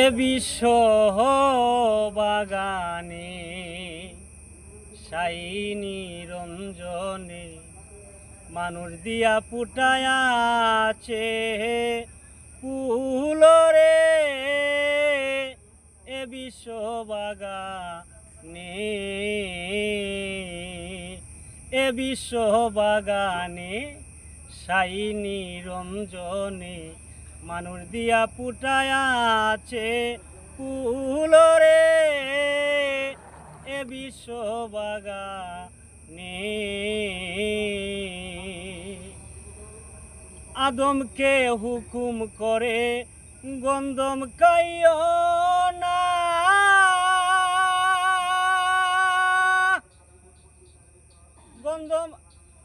এ বিশ্ব বাগানে সাই নিরঞ্জনে মানুষ দিয়া ফুটায়াছে ফুলরে এ বিশ্ব বাগানে এ বিশ্ব বাগানে সাই নিরঞ্জনে মানুষ দিয়া ফুটায়াছে ফুলরে এ বিশ্ব বাগানে আদমকে হুকুম করে গন্ধম খাইও না,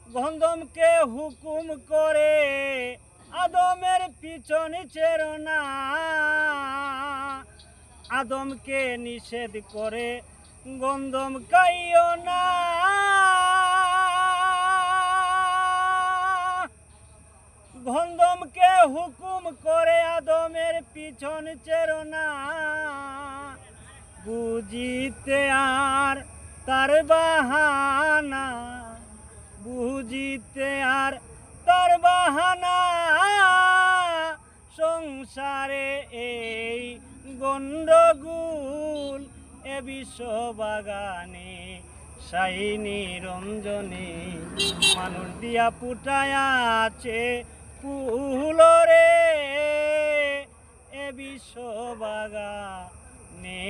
গন্ধমকে হুকুম করে আদমের পিছনে ছেড়ো না, আদমকে নিষেধ করে গন্ধম খাইও না, গন্ধমকে হুকুম করে আদমের পিছন ছেড়ো না, বুঝিতে আর তার বাহানা, বুঝিতে আর তার বাহানা, সংসারে এই গন্ডগোল এ বিশ্ব বাগানে সাই নিরঞ্জনে মানুষ দিয়া ফুটায়াছে ফুলরে এ বিশ্ব বাগানে।